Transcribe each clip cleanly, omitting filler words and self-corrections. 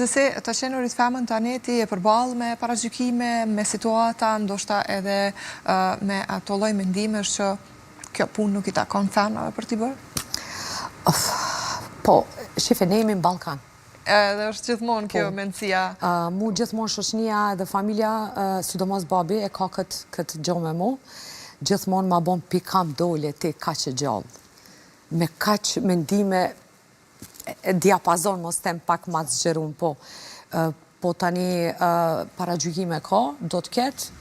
Gjithsesi, të qenurit femën tani ti e përballë me paragjykime, me situata, ndoshta edhe me ato lloj mendimesh që kjo punë nuk i takon femrave për t'i bërë? Po, shife, ne jemi në Ballkan. Edhe është gjithmonë kjo mendësia. Mu gjithmonë shoqënia dhe familja, sidomos babi, e ka këtë gjë me mu. Gjithmonë ma bon pikam dole ti kaq e gjallë. Me kaq mendime diapazon, mos tem pak ma të zgjerun, po tani paragjykime ka, do të ketë,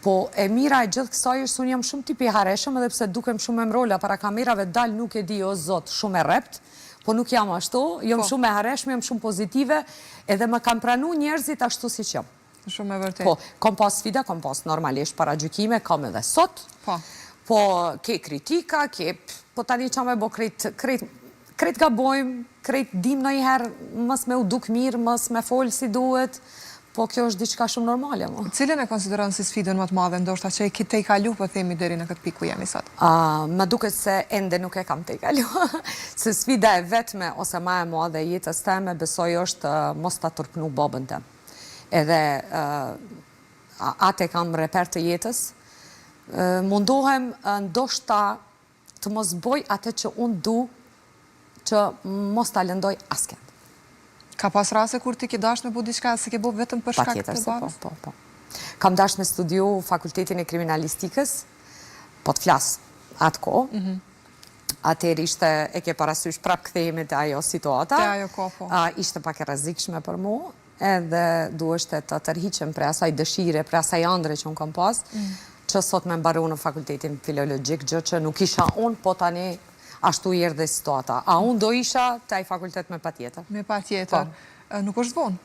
po e mira e gjithë kësaj është unë jam shumë tipi hareshëm, edhe pse dukem shumë e mrolla para kamerave, dal nuk e di o zot, shumë e rept, po nuk jam ashtu, jam shumë e hareshme, jam shumë pozitive, edhe më kam pranu njerëzit ashtu si që jam. Shumë e vërtet. Po, kom pas sfida, kom pas normalisht paragjykime, kam edhe sot, po ke kritika, po tani qa me bo krejt gabojmë, krejt dim në i herë, mës me u duk mirë, mës me folë si duhet, po kjo është diçka shumë normale. Cilën e konsideron si sfidën më të madhe, ndoshta që e ki te i kalu, po themi deri në këtë pikë ku jemi sot? Më duket se ende nuk e kam te i kalu. Se sfida e vetme, ose ma e madhe jetës teme, besoj është mos ta turpnu babën tem. Edhe atë kam reper të jetës. Mundohem ndoshta të mos boj atë që unë du, që mos ta lëndoj asken. Ka pas rase kur ti ke dash me bu diçka, se ke bu vetëm për shkak të babës? Po. Kam dash me studiu fakultetin e kriminalistikës, po të flas atë ko. Atëherë ishte, e ke parasysh prap kthehemi te ajo situata. Te ajo ko, po. Ishte pak e rrezikshme për mu, edhe duheshte të tërhiqem për asaj dëshire, për asaj ëndre që unë kam pas, që sot me mbaru në fakultetin filologjik, gjë që nuk isha unë, po tani ashtu i erdhe situata. A unë do isha të ai fakultet me patjetër. Me patjetër. Nuk është vonë.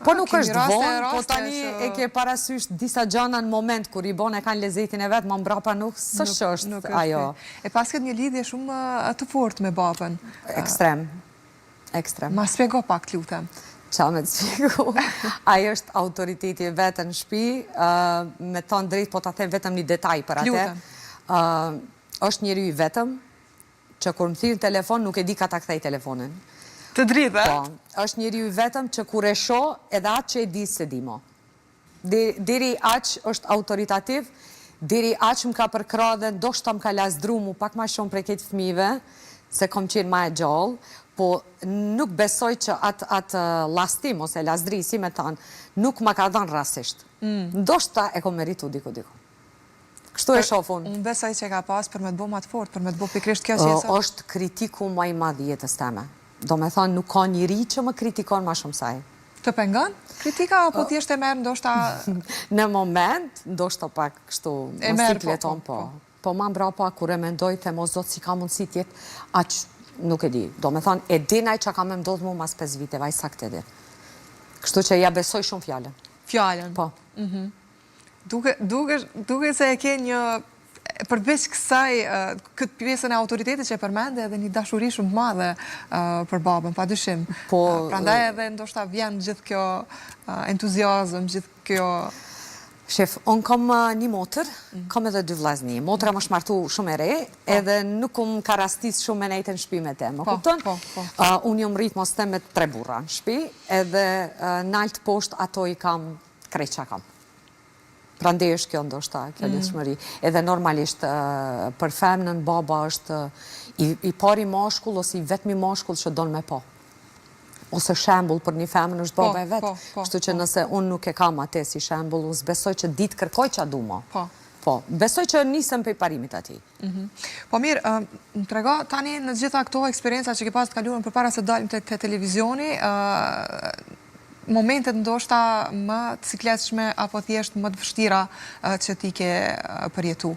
Po nuk është vonë, po tani e ke parasysh disa gjana në moment kur i bon e kanë lezetin e vetë, ma mbrapa nuk është ajo. E pas këtë një lidhje shumë të fort me babën. Ekstrem. Ma spjego pak të lutem. Qa me të spjegu? Ajo është autoriteti e vetë në shpi, me të drejt, po të them vetëm një detaj për atë. Është njeri i vetëm, që kur më thirë në telefon, nuk e di ka ta kthej telefonin. Të dritë, Po, është njeri i vetëm që kur e sho, edhe atë që e di se di mo. Diri aqë është autoritativ, diri aqë më ka përkra dhe ndoshta më ka lasdru mu pak ma shumë prej këtë fëmive, se kom qenë ma e gjallë, po nuk besoj që atë lastim ose lasdri, si me tanë, nuk ma ka dhanë rasisht. Ndoshta e kom meritu diku. Kështu e shofun. Unë besoj që ka pas për me të bo ma të fort, për me të bo pikrisht kjo që jesë. Është kritiku ma i madh jetës teme. Do me thonë, nuk ka njëri që më kritikon ma shumë saj. Të pengon? Kritika, apo t'jesht e merë ndoshta... Në moment, ndoshta pak kështu më sikleton, po. Po ma mbrapa, kur e mendoj, të mos zotë si ka mundësi tjetë, aqë nuk e di. Do me thonë, e dinaj që ka me ndodhë mu mas 5 vite, vaj sa këtë dit. Kështu që ja besoj shumë fjallën. Fjallën? Po. Duke se e ke një, përveç kësaj, këtë pjesën e autoritetit që e përmende edhe një dashuri shumë madhe për babën, pa dyshim. Prandaj edhe ndoshta vjen gjithë kjo entuziazëm, gjithë kjo... Shef, unë kam një motër, kam edhe 2 vllazni. Motra më shmartu shumë e re, edhe nuk më ka rastis shumë me nejtë në shpi me te. Më kupton? Unë jom rritë mos te me 3 burra në shpi, edhe nalt poshtë ato i kam kreqa kam. Prandaj është kjo ndoshta, kjo lidhshmëri. Edhe normalisht për femnën baba është i pari mashkull ose i vetmi mashkull që don me pa. Ose shembull për një femën është baba e vetë. Kështu që nëse unë nuk e kam atë si shembull, unë besoj që ditë kërkoj qa du ma. Po, besoj që nisëm për i parimit ati. Po mirë, më trego tani në gjitha këto eksperienca që ke pas të kaluar përpara se dalim të televizioni, momentet ndoshta më të sikletshme apo thjesht më të vështira që ti ke përjetu.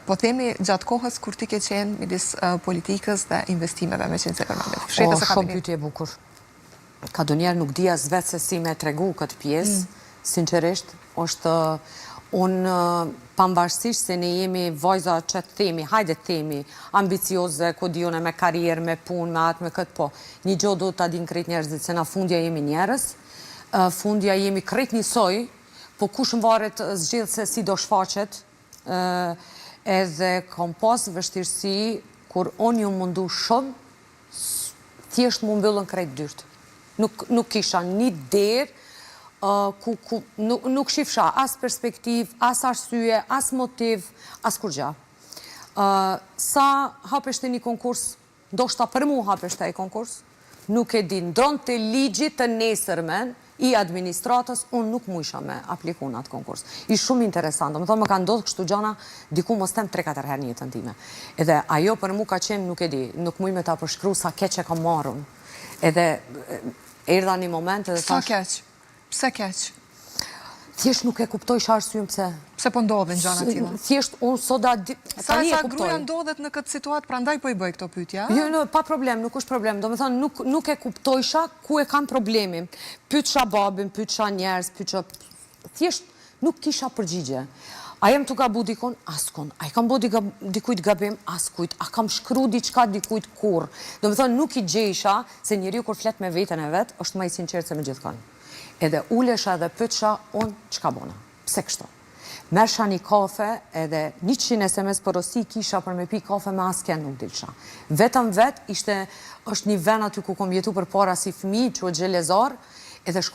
Po themi gjatë kohës kur ti ke qenë midis politikës dhe investimeve me qenë se përmendet. Shumë pyetje e bukur. Ka do njerë nuk dija zvetë se si me tregu këtë pjesë, sinqerisht, është unë pambarësisht se ne jemi vajza që të themi, hajde të themi, ambicioze, kodione me karierë, me punë, me atë, me këtë po. Një gjo do të adin krejt njerëzit, se na fundja jemi njerës, fundja jemi krejt njësoj, po kush më varet zgjidhë se si do shfaqet, edhe kom pas vështirësi, kur unë ju mundu shumë, thjesht mu mbyllën krejt dyrtë. Nuk kisha një derë nuk shifsha as perspektiv, as arsye, as motiv, as kur gja. Sa hapeshte një konkurs, ndoshta për mu hapeshte e konkurs, nuk e di, ndronë të ligjit të nesërmen i administratës, unë nuk mu isha me apliku në atë konkurs. I shumë interesant, më thonë më ka ndodhë kështu gjana, diku mos tem 3-4 herë një jetën time. Edhe ajo për mu ka qenë, nuk e di, nuk mu me ta përshkru sa keq e ka marrën. Edhe erdha një moment edhe Sa keq? Pse keq? Thjesht nuk e kuptoj arsyen pse. Pse po ndodhin gjana tilla? Thjesht unë soda Sa gruaja ndodhet në këtë situatë, prandaj po i bëj këto pyetje. Jo, pa problem, nuk është problem. Domethënë nuk e kuptojsha ku e kam problemin. Pyetsha babin, pyetsha njerëz, thjesht nuk kisha përgjigje. A jem të gabu dikon? Askon. A i kam bo dikujt gabim? Askujt. A kam shkru diçka dikujt kur? Domethënë nuk i gjejsha se njeriu kur flet me veten e vet, është më i sinqert se me gjithkon. Edhe ulesha dhe pyetsha, unë çka bona? Pse kështu? Mersha një kafe edhe 100 SMS porosi kisha për me pi kafe me asken nuk dilsha. Vetëm vet është një ven aty ku kom jetu për para si fëmijë, që o gjelezar, edhe shkoj